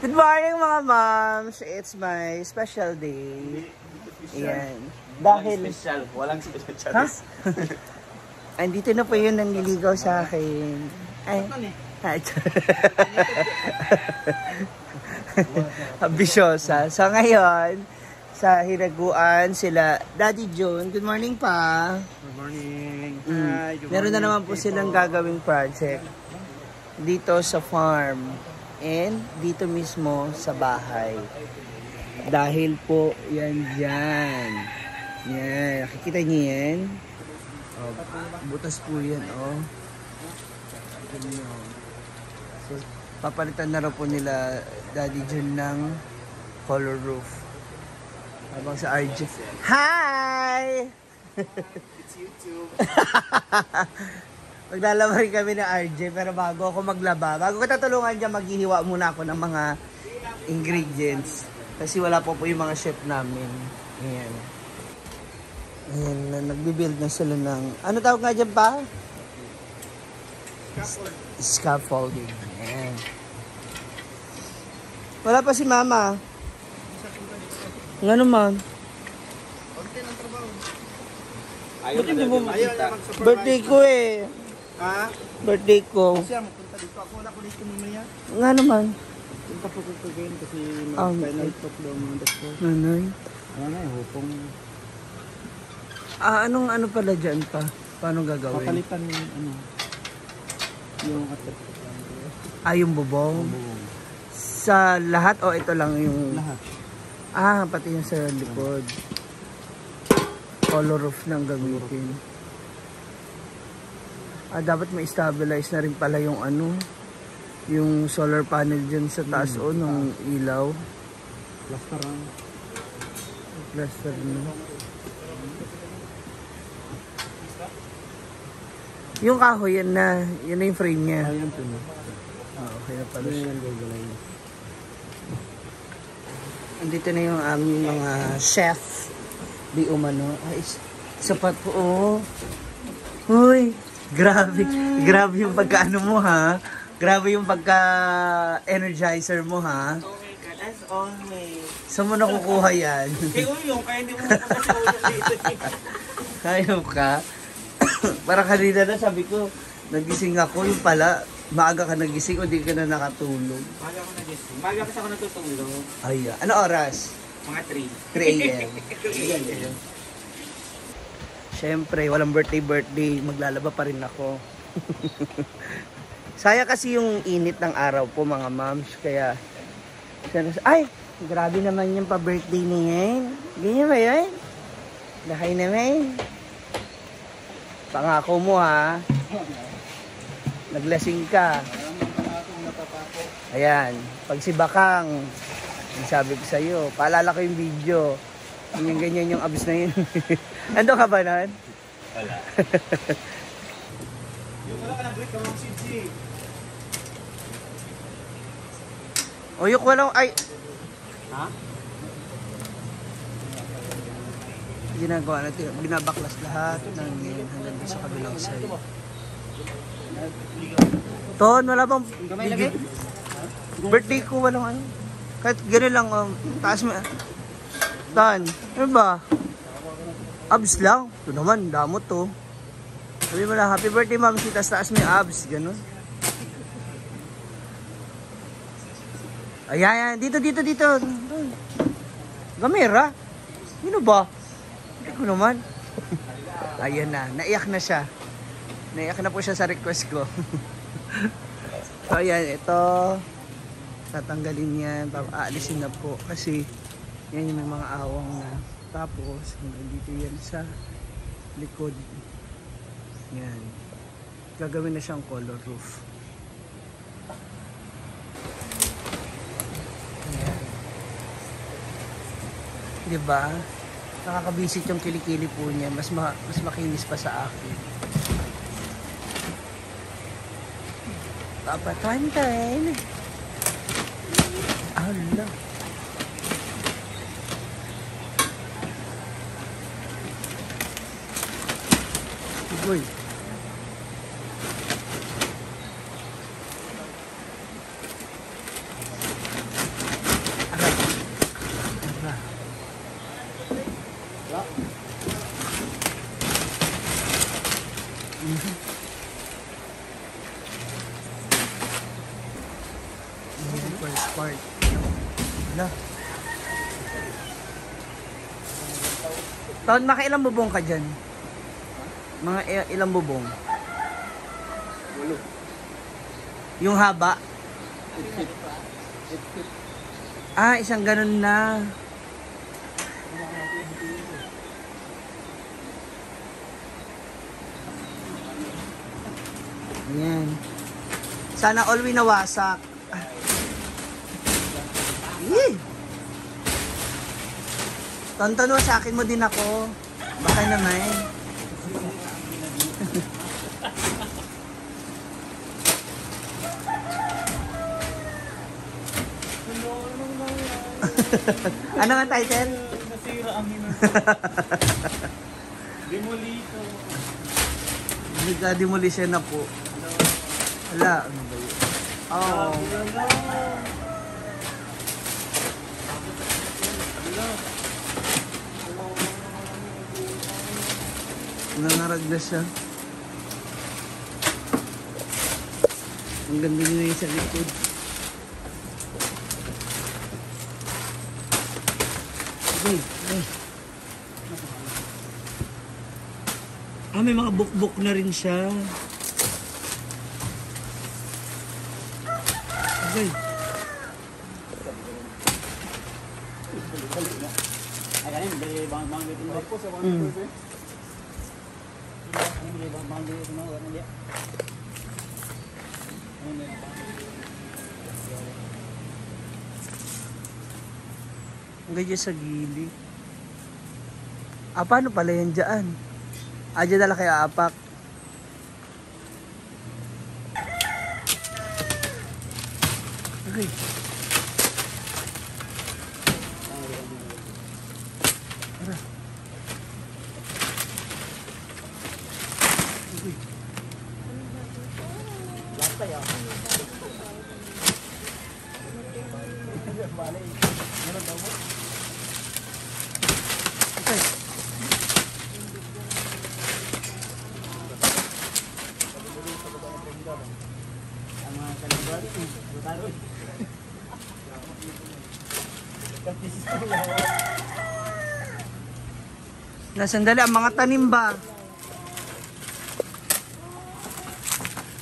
Good morning mga moms! It's my special day. Ayan. Dahil... Walang special. Ha? Andito na po yun nanliligaw sa akin. Ay. Ambisyosa. So ngayon, sa hinaguan sila Daddy John. Good morning pa. Good morning. Hi, good Meron na naman po silang gagawing project dito sa farm and dito mismo sa bahay. Dahil po yan dyan. Yan. Nakikita niyo yan? Oh, butas po yan. Oh. So, papalitan na raw po nila Daddy John ng color roof. Habang sa RJ. Hi! It's YouTube. Maglalaba rin kami ng RJ, pero bago ako maglaba, bago ko tatulungan dyan, maghihiwa muna ako ng mga ingredients. Kasi wala po po yung mga chef namin. Ayan. Ayan, nagbibuild na sila ng, ano tawag nga dyan pa? Scaffolding. Ayan. Wala pa si Mama. Nga naman. Ayaw na magpita. Birthday ko eh. Ha? Birthday ko. Siya, magpunta dito. Ako wala ko dito mamaya. Nga naman. Punta po ko again kasi mag-final talk daw mga doktor. Nanay. Ano na, hupong. Anong ano pala dyan pa? Paano gagawin? Papalitan yung ano. Yung atat. Yung bubong? Sa lahat o ito lang yung... Lahat. Pati yung sa likod. Color roof nang gamitin. Dapat may stabilize na rin pala yung ano, yung solar panel dyan sa taas o ng ilaw. Plaster lang. Plaster na. Yung kahoy, yan na. Yan na yung frame niya. Ayan po na. Okay na pala siya. Ayan gagawin. Andito na yung aming mga chef. Di umano. Sapat po. Oh. Uy. Grabe. Grabe yung pagka-ano mo ha. Grabe yung pagka-energizer mo ha. Oh my God, as always. Saan mo nakukuha yan? Kaya yung, kaya hindi mo nakukuha sa ulo dito. Kayo ka? Para kanina na sabi ko, nagising ako. Yung pala, maaga ka nagising o di ka na nakatulog. Maaga ako nagising. Maaga kasi ako natutulog. Ay, ano oras? Mga 3 a.m. Siyempre, walang birthday, maglalaba pa rin ako. Saya kasi yung init ng araw po mga moms, kaya ay, grabe naman yung pa-birthday niya. Ganyan ba yun? Lahay naman. Pangako mo ha. Naglasing ka. Ayan, pag si Bakang, sabi ko sa'yo, paalala ko yung video. Ganyan yung abs na yun. Ando ka ba nun? Wala. Yung wala ka na break ka mga sisi. O yung walang ay... Ha? Ginagawa natin, binabaklas lahat ng hanggang sa kabilang side. Ton, wala bang... Birthday ko, walang ano. Kahit gano'n lang, taas mo. Ton, ano ba? Abs lang. Ito naman, damot to. Sabi mo lang, happy birthday ma'am, taas mo yung abs. Gano'n. Ayan, dito. Gamera. Sino ba? Hindi ko naman. Ayan na, naiyak na siya. Naiyak na po siya sa request ko. So ayan, ito. Tatanggalin yan, aalisin na po. Kasi yan yung may mga awang na. Tapos, dito yan sa likod. Yan. Gagawin na siyang color roof. Yan. Diba? Nakakabisit yung kilikili po niya. Mas makinis pa sa akin. Papatantay. Allah. Uy. Yung first part. Wala. Taon, makailang bubong ka dyan? Mga ilang bubong? 8. Yung haba? 8 feet. 8 feet. Ah, isang ganun na. Ayan. Sana all winawasak. Yee! Tontono, sa akin mo din ako. Baka naman. Ano nga title? Nasira ang Demolito. Nagka-demolition na po. Wala. Ano ba yun? Oo. Nangarag na siya. Ang ganda nyo yung sa likod. Okay. Ah, may mga bukbuk na rin siya. Okay. Ang ganyan sa gilid. Ah, paano pala yan dyan? Ah, dyan dala kay Apak. Okay. Tara. Okay. Last tayo. Okay. Sandali, ang mga tanim ba?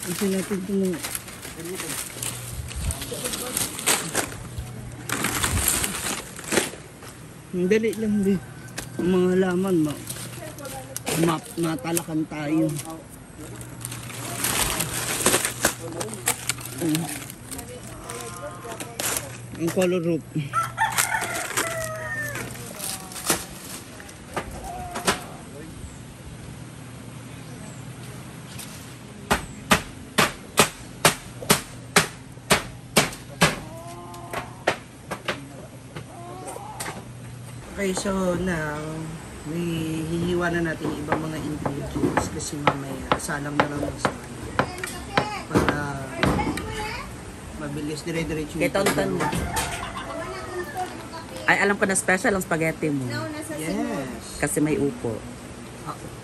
Ito natin ito mo. Dali lang din. Ang mga halaman ba? Matalakan tayo. Ang color roof. Okay, so now, hihiwa na natin yung ibang mga ingredients kasi mamaya salang na lang sa para mabilis dire-diretso. Kaya tonton mo. Ay, alam ko na special ang spaghetti mo. Yes. Kasi may upo.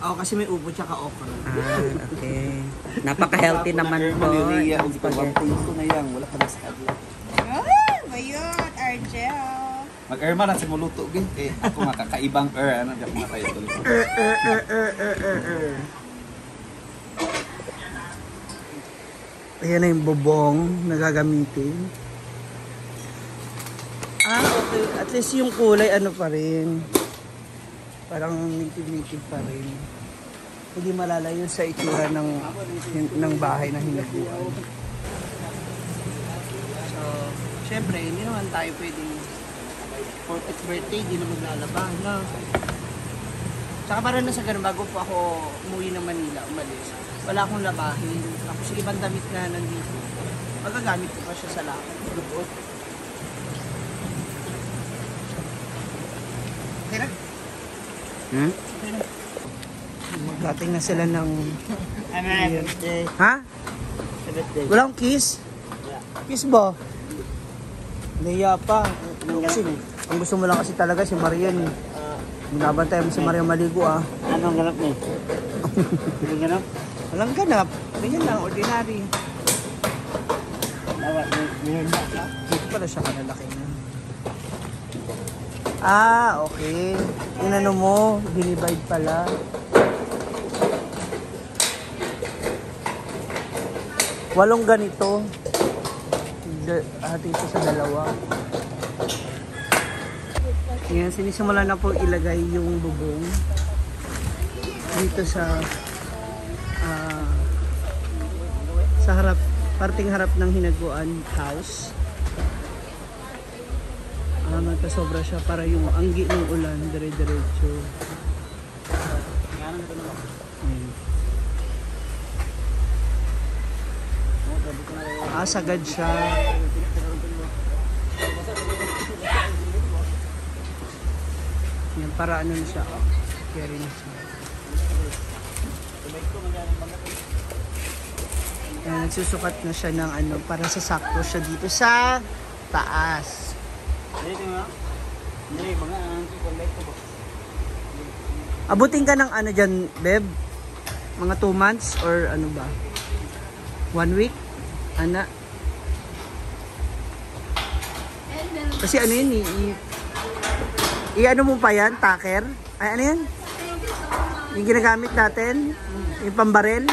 Oo, kasi may upo tsaka okra. Ah, okay. Napaka-healthy naman po. Ang spaghetti. Ito na yan, wala ka na sa adla. Ah, bayot, Argel. Mag-erma na sa muluto, gin. Eh, ako makakaibang ano, di ako makayo tuloy. Ayan na yung bubong na gagamitin. Ah, okay. At least yung kulay ano pa rin. Parang native pa rin. Hindi malalayo sa itsura ng bahay na hinabuan. So, syempre, hindi naman tayo pwedeng for its birthday, di na maglalaba, no? Tsaka para na sa ganun, bago po ako umuwi ng Manila, umalis, wala akong labahin. Tapos yung ibang damit na nandito, magagamit ko pa siya sa lakad. Okay na? Hmm? Okay na. Magdating na sila ng... Ha? Walang kiss? Kiss ba? Naiya pa. Kasi, ang gusto mo lang kasi talaga si Marian. Binabantay mo si Marian maligo ah. Anong ganap niya? Anong ganap? Walang ganap. Ganyan lang, ordinary. Nawa Dito pala siya kalalaki na. Ah, okay. Inano mo, dinivide pala. Walong ganito. Hati ito sa dalawa. Yan, sinisimula na po ilagay yung bubong dito sa harap, parting harap ng hinaguan house. Magkasobra siya para yung anggi ng ulan dire-diretso. Sagad siya. Yan, para ano na siya. Carry na siya. Yan, nagsusukat na siya ng ano, para sasakto siya dito sa taas. Abutin ka ng ano dyan, Beb? Mga 2 months or ano ba? 1 week? Ana? Kasi ano yun, i-ano mo pa yan, taker? Ay, ano yan? Yung ginagamit natin? Yung pambarel?